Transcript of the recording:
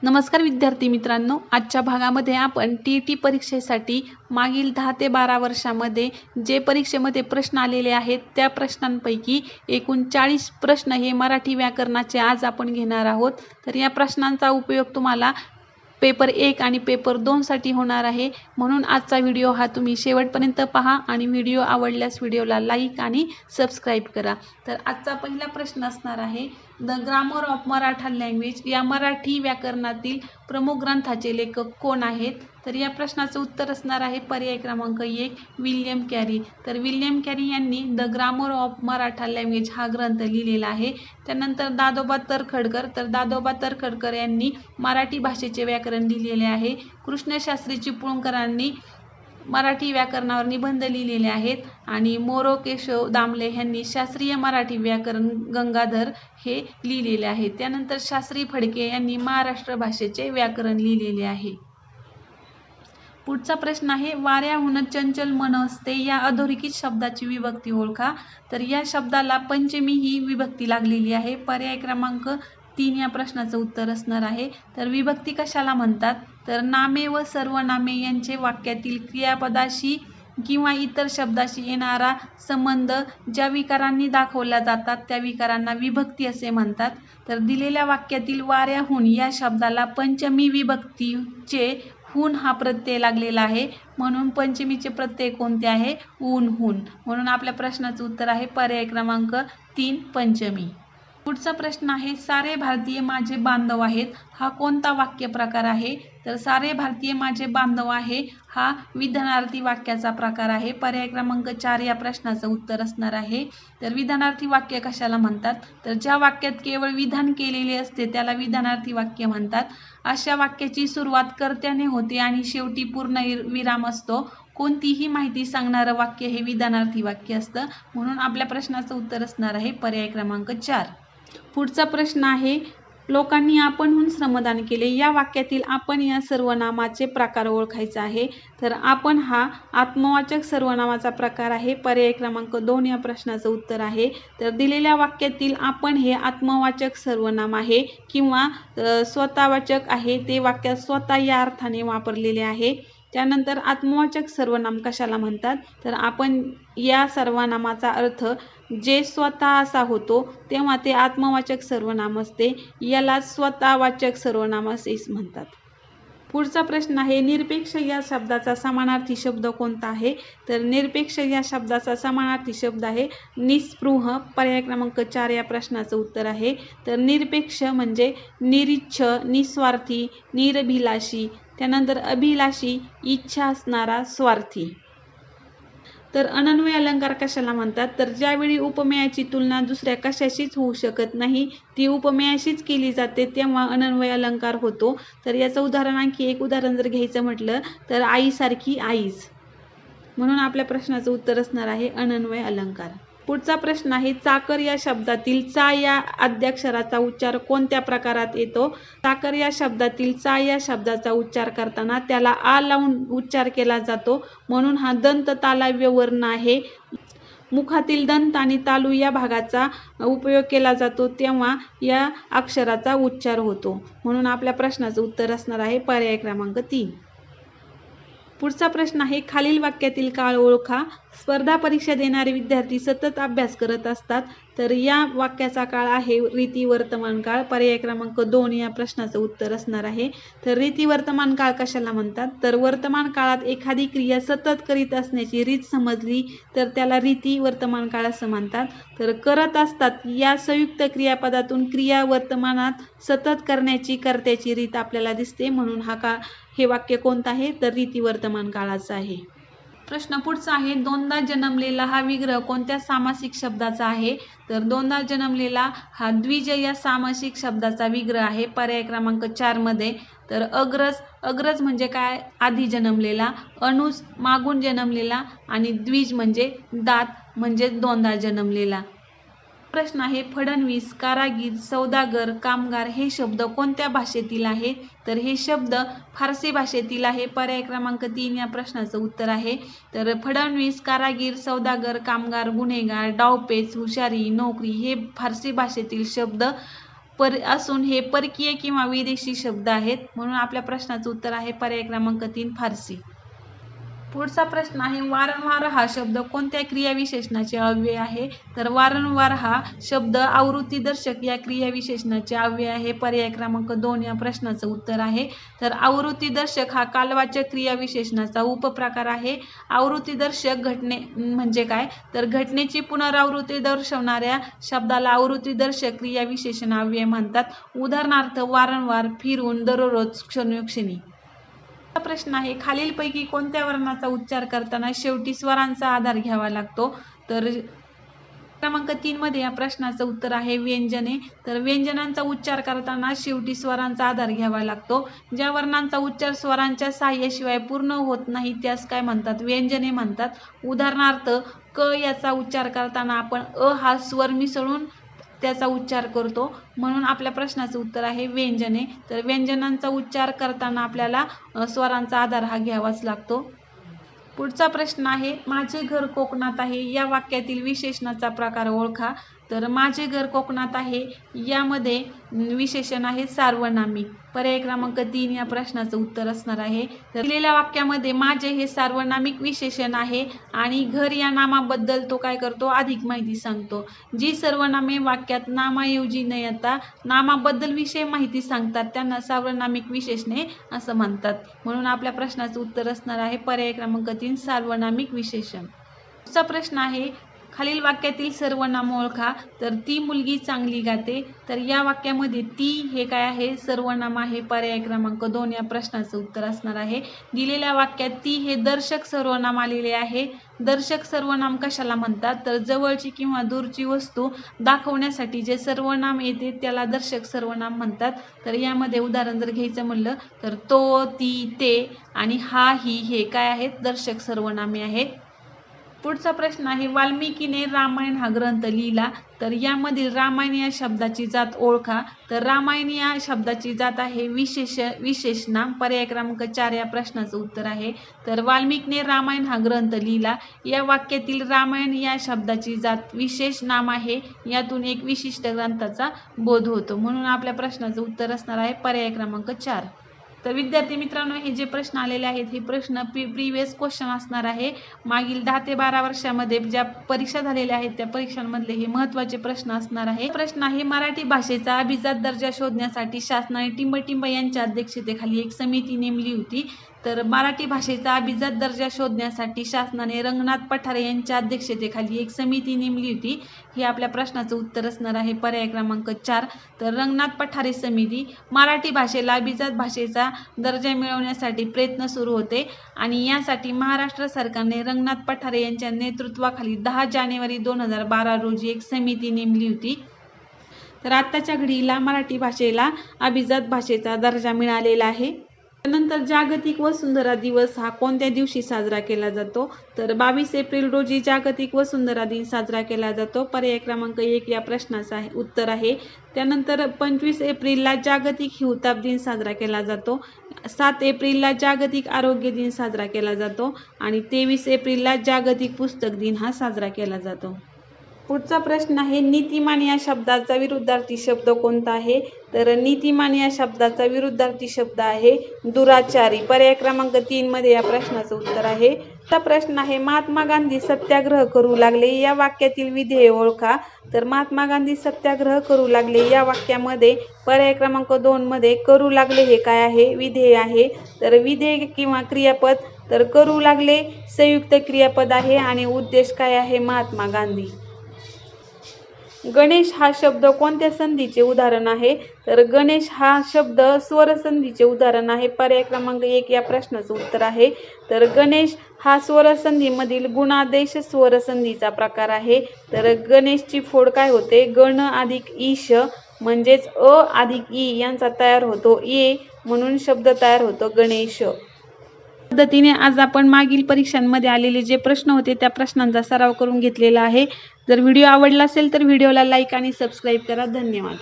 नमस्कार विद्यार्थी मित्रांनो, आजच्या भागामध्ये आपण टी परीक्षेसाठी मागील 10 ते 12 वर्षामध्ये जे परीक्षेमध्ये प्रश्न आलेले आहेत त्या प्रश्नांपैकी एकूण 40 प्रश्न हे मराठी व्याकरणाचे आज आपण घेणार आहोत। तर या प्रश्नांचा उपयोग तुम्हाला पेपर 1 आणि पेपर 2 साठी होणार आहे, म्हणून आजचा व्हिडिओ हा तुम्ही शेवटपर्यंत पहा आणि व्हिडिओ आवडल्यास व्हिडिओला लाईक आणि सबस्क्राइब करा। तर आजचा पहिला प्रश्न असणार आहे, the grammar of Maratha language या मराठी व्याकरणातील प्रमुख ग्रंथाचे लेखक कोण आहेत? तर या प्रश्नाचं उत्तर असणार आहे पर्याय क्रमांक 1 विल्यम कॅरी। तर विल्यम कॅरी यांनी the grammar of Maratha language हा ग्रंथ लिहिलेला आहे। त्यानंतर दादोबा तरखडकर, तर दादोबा तरखडकर यांनी मराठी भाषेचे व्याकरण लिहिलेले आहे। कृष्णशास्त्री चिपळूणकरांनी मराठी व्याकरणावर निबंध लिहिलेले आहेत आणि मोरो केशव दामले यांनी शास्त्रीय मराठी व्याकरण गंगाधर हे लिहिलेले आहे। त्यानंतर शास्त्री फडके यांनी महाराष्ट्र भाषेचे व्याकरण लिहिलेले आहे। पुढचा प्रश्न आहे, वाऱ्याहून चंचल मन असते या अधोरेखित शब्दाची विभक्ती ओळखा। तर या शब्दाला पंचमी ही विभक्ती लागलेली आहे। पर्याय क्रमांक 3 या प्रश्नाचं उत्तर असणार आहे। तर विभक्ती कशाला म्हणतात? तर नामे व सर्वनामे यांचे वाक्यातील क्रियापदाशी किंवा इतर शब्दाशी येणारा संबंध ज्या विकारांनी दाखवल्या जातात त्या विकारांना विभक्ती असे म्हणतात। तर दिलेल्या वाक्यातील वाऱ्याहून या शब्दाला पंचमी विभक्तीचे हून हा प्रत्यय लागलेला आहे, म्हणून पंचमीचे प्रत्यय कोणते आहे? ऊन हून, म्हणून आपल्या प्रश्नाचं उत्तर आहे पर्याय क्रमांक 3 पंचमी। पुढचा प्रश्न आहे, सारे भारतीय माझे बांधव आहेत हा कोणता वाक्य प्रकार आहे? तर सारे भारतीय माझे बांधव आहे हा विधानार्थी वाक्याचा प्रकार आहे। पर्याय क्रमांक 4 या प्रश्नाचं उत्तर असणार आहे। तर विधानार्थी वाक्य कशाला म्हणतात? तर ज्या वाक्यात केवळ विधान केलेले असते त्याला विधानार्थी वाक्य म्हणतात। अशा वाक्याची सुरुवात कर्त्याने होते आणि शेवटी पूर्ण विराम असतो। कोणतीही माहिती सांगणारं वाक्य हे विधानार्थी वाक्य असतं, म्हणून आपल्या प्रश्नाचं उत्तर असणार आहे पर्याय क्रमांक 4। पुढचा प्रश्न आहे, लोकांनी आपणहून श्रमदान केले या वाक्यातील आपण या सर्वनामाचे प्रकार ओळखायचा आहे। तर आपण हा आत्मवाचक सर्वनामाचा प्रकार आहे। पर्याय क्रमांक 2 या प्रश्नाचं उत्तर आहे। तर दिलेल्या वाक्यातील आपण हे आत्मवाचक सर्वनाम आहे किंवा स्वतःवाचक आहे, ते वाक्यात स्वतः या अर्थाने वापरलेले आहे। त्यानंतर आत्मवाचक सर्वनाम कशाला म्हणतात? तर आपण या सर्वनामाचा अर्थ जे स्वतः असा होतो तेव्हा ते आत्मवाचक सर्वनाम असते, याला स्वतःवाचक सर्वनाम असेच म्हणतात। पुढचा प्रश्न आहे, निरपेक्ष या शब्दाचा समानार्थी शब्द कोणता आहे? तर निरपेक्ष या शब्दाचा समानार्थी शब्द आहे निस्पृह। पर्याय क्रमांक 4 या प्रश्नाचं उत्तर आहे। तर निरपेक्ष म्हणजे निरीच्छ, निस्वार्थी, निरभिलाषी, त्यानंतर अभिलाषी, इच्छा असणारा, स्वार्थी। तर अनन्वय अलंकार कशाला म्हणतात? तर ज्यावेळी उपमेयाची तुलना दुसऱ्या कशाशीच होऊ शकत नाही ती उपमेयाशीच केली जाते तेव्हा अनन्वय अलंकार होतो। तर याचं उदाहरण आणखी एक उदाहरण जर घ्यायचं म्हटलं तर आईसारखी आईज, म्हणून आपल्या प्रश्नाचं उत्तर असणार आहे अनन्वय अलंकार। पुढचा प्रश्न आहे, चाकर या शब्दातील चा या आद्याक्षराचा उच्चार कोणत्या प्रकारात येतो? चाकर या शब्दातील चा या शब्दाचा उच्चार करताना त्याला आ लावून उच्चार केला जातो, म्हणून हा दंत तालव्य वर्ण आहे। मुखातील दंत आणि तालू या भागाचा उपयोग केला जातो तेव्हा या अक्षराचा उच्चार होतो, म्हणून आपल्या प्रश्नाचं उत्तर असणार आहे पर्याय क्रमांक 3। पुढचा प्रश्न आहे, खालील वाक्यातील काळ ओळखा। स्पर्धा परीक्षा देणारे विद्यार्थी सतत अभ्यास करत असतात। तर या वाक्याचा काळ आहे रीती वर्तमान काळ। पर्याय क्रमांक 2 या प्रश्नाचं उत्तर असणार आहे। तर रीती वर्तमान काळ कशाला म्हणतात? तर वर्तमान काळात एखादी क्रिया सतत करीत असण्याची रीत समजली तर त्याला रीती वर्तमान काळ असं म्हणतात। तर करत असतात या संयुक्त क्रियापदातून क्रिया वर्तमानात सतत करण्याची कर्त्याची रीत आपल्याला दिसते, म्हणून हे वाक्य कोणतं आहे? तर रीती वर्तमान काळाचं आहे। प्रश्न पुढचा आहे, दोनदा जन्मलेला हा विग्रह कोणत्या सामासिक शब्दाचा आहे? तर दोनदा जन्मलेला हा द्विज या सामासिक शब्दाचा विग्रह आहे पर्याय क्रमांक 4 मध्ये। तर अग्रज म्हणजे काय? आधी जन्मलेला, अनुज मागून जन्मलेला आणि द्विज म्हणजे दात म्हणजे दोनदा जन्मलेला। प्रश्न आहे, फडणवीस, कारागीर, सौदागर, कामगार हे शब्द कोणत्या भाषेतील आहेत? तर हे शब्द फारसी भाषेतील आहे। पर्याय क्रमांक 3 या प्रश्नाचं उत्तर आहे। तर फडणवीस, कारागीर, सौदागर, कामगार, गुन्हेगार, डावपेच, हुशारी, नोकरी हे फारसी भाषेतील शब्द असून हे परकीय किंवा विदेशी शब्द आहेत, म्हणून आपल्या प्रश्नाचं उत्तर आहे पर्याय क्रमांक 3 फारसी. पुढचा प्रश्न आहे वारंवार हा शब्द कोणत्या क्रियाविशेषणाचे अव्यय आहे? तर वारंवार हा शब्द आवृत्तीदर्शक या क्रियाविशेषणाचे अव्यय आहे. पर्याय क्रमांक 2 या प्रश्नाचं उत्तर आहे. तर आवृत्तीदर्शक हा कालवाचक क्रियाविशेषणाचा उपप्रकार आहे. आवृत्तीदर्शक घटने म्हणजे काय? तर घटनेची पुनरावृत्ती दर्शवणाऱ्या शब्दाला आवृत्तीदर्शक क्रियाविशेषण अव्यय म्हणतात. उदाहरणार्थ वारंवार, फिरून, दररोज, क्षणोक्षणी. प्रश्न आहे खालीलपैकी कोणत्या वर्णाचा उच्चार करताना शेवटी स्वरांचा आधार घ्यावा लागतो? तर क्रमांक 3 मध्ये या प्रश्नाचं उत्तर आहे व्यंजने. तर व्यंजनांचा उच्चार करताना शेवटी स्वरांचा आधार घ्यावा लागतो. ज्या वर्णांचा उच्चार स्वरांच्या सहाय्याशिवाय पूर्ण होत नाही त्यास काय म्हणतात? व्यंजने म्हणतात. उदाहरणार्थ क याचा उच्चार करताना आपण अ हा स्वर मिसळून त्याचा उच्चार करतो, म्हणून आपल्या प्रश्नाचं उत्तर आहे व्यंजने. तर व्यंजनांचा उच्चार करताना आपल्याला स्वरांचा आधार हा घ्यावाच लागतो. पुढचा प्रश्न आहे माझे घर कोकणात आहे या वाक्यातील विशेषणाचा प्रकार ओळखा. तर माझे घर कोकणात आहे यामध्ये विशेषण आहे सार्वनामिक. पर्याय क्रमांक 3 या प्रश्नाचं उत्तर असणार आहे. तर दिलेल्या वाक्यामध्ये माझे हे सार्वनामिक विशेषण आहे आणि घर या नामाबद्दल तो काय करतो? अधिक माहिती सांगतो. जी सर्वनामे वाक्यात नामाऐवजी न येता नामाबद्दल विषय माहिती सांगतात त्यांना सार्वनामिक विशेषणे असं म्हणतात. म्हणून आपल्या प्रश्नाचं उत्तर असणार आहे पर्याय क्रमांक 3 सार्वनामिक विशेषण. पुढचा प्रश्न आहे खालील वाक्यातील सर्वनाम ओळखा. तर ती मुलगी चांगली गाते. तर या वाक्यामध्ये ती हे काय आहे? सर्वनाम आहे. पर्याय क्रमांक 2 या प्रश्नाचं उत्तर असणार आहे. दिलेल्या वाक्यात ती हे दर्शक सर्वनाम आलेले आहे. दर्शक सर्वनाम कशाला म्हणतात? तर जवळची किंवा दूरची वस्तू दाखवण्यासाठी जे सर्वनाम येते त्याला दर्शक सर्वनाम म्हणतात. तर यामध्ये उदाहरण जर घ्यायचं म्हणलं तर तो, ती, ते आणि हा, ही हे काय आहेत? दर्शक सर्वनामे आहेत. पुढचा प्रश्न आहे वाल्मिकीने रामायण हा ग्रंथ लिहिला. तर यामधील रामायण या शब्दाची जात ओळखा. तर रामायण या शब्दाची जात आहे विशेषणाम. पर्याय क्रमांक 4 या प्रश्नाचं उत्तर आहे. तर वाल्मिकीने रामायण हा ग्रंथ लिहिला या वाक्यातील रामायण या शब्दाची जात विशेष नाम आहे. यातून एक विशिष्ट ग्रंथाचा बोध होतो, म्हणून आपल्या प्रश्नाचं उत्तर असणार आहे पर्याय क्रमांक 4. तर विद्यार्थी मित्रांनो हे जे प्रश्न आलेले आहेत हे प्रश्न प्रिव्हियस क्वेश्चन असणार आहे. मागील 10 ते 12 वर्षामध्ये ज्या परीक्षा झालेल्या आहेत त्या परीक्षांमधले हे महत्त्वाचे प्रश्न असणार आहे. प्रश्न आहे मराठी भाषेचा अभिजात दर्जा शोधण्यासाठी शासनाने टिंब यांच्या अध्यक्षतेखाली एक समिती नेमली होती. तर मराठी भाषेचा अभिजात दर्जा शोधण्यासाठी शासनाने रंगनाथ पठारे यांच्या अध्यक्षतेखाली एक समिती नेमली होती. हे आपल्या प्रश्नाचं उत्तर असणार आहे पर्याय क्रमांक 4. तर रंगनाथ पठारे समिती मराठी भाषेला अभिजात भाषेचा दर्जा मिळवण्यासाठी प्रयत्न सुरू होते आणि यासाठी महाराष्ट्र सरकारने रंगनाथ पठारे यांच्या नेतृत्वाखाली 10 जानेवारी 2012 रोजी एक समिती नेमली होती. तर आत्ताच्या घडीला मराठी भाषेला अभिजात भाषेचा दर्जा मिळालेला आहे. त्यानंतर जागतिक वसुंधरा दिवस हा कोणत्या दिवशी साजरा केला जातो? तर 22 एप्रिल रोजी जागतिक वसुंधरा दिन साजरा केला जातो. पर्याय क्रमांक 1 या प्रश्नाचं उत्तर आहे. त्यानंतर 25 एप्रिलला जागतिक हिवताप दिन साजरा केला जातो. 7 एप्रिलला जागतिक आरोग्य दिन साजरा केला जातो आणि 23 एप्रिलला जागतिक पुस्तक दिन हा साजरा केला जातो. पुढचा प्रश्न आहे नीतिमान या शब्दाचा विरुद्धार्थी शब्द कोणता आहे? तर नीतिमान या शब्दाचा विरुद्धार्थी शब्द आहे दुराचारी. पर्याय क्रमांक 3 मध्ये या प्रश्नाचं उत्तर आहे. हा प्रश्न आहे महात्मा गांधी सत्याग्रह करू लागले या वाक्यातील विधेय ओळखा. तर महात्मा गांधी सत्याग्रह करू लागले या वाक्यामध्ये पर्याय क्रमांक 2 मध्ये करू लागले हे काय आहे? विधेय आहे. तर विधेय किंवा क्रियापद तर करू लागले संयुक्त क्रियापद आहे आणि उद्देश काय आहे? महात्मा गांधी. गणेश हा शब्द कोणत्या संधीचे उदाहरण आहे? तर गणेश हा शब्द स्वरसंधीचे उदाहरण आहे. पर्याय क्रमांक 1 या प्रश्नाचं उत्तर आहे. तर गणेश हा स्वरसंधीमधील गुणादेश स्वरसंधीचा प्रकार आहे. तर गणेशची फोड काय होते? गण अधिक ईश म्हणजेच अ अधिक ई यांचा तयार होतो ए, म्हणून शब्द तयार होतो गणेश. पद्धतीने आज आपण मागील परीक्षांमध्ये आलेले जे प्रश्न होते त्या प्रश्नांचा सराव करून घेतलेला आहे. जर व्हिडिओ आवडला असेल तर व्हिडिओला लाईक आणि सबस्क्राईब करा. धन्यवाद.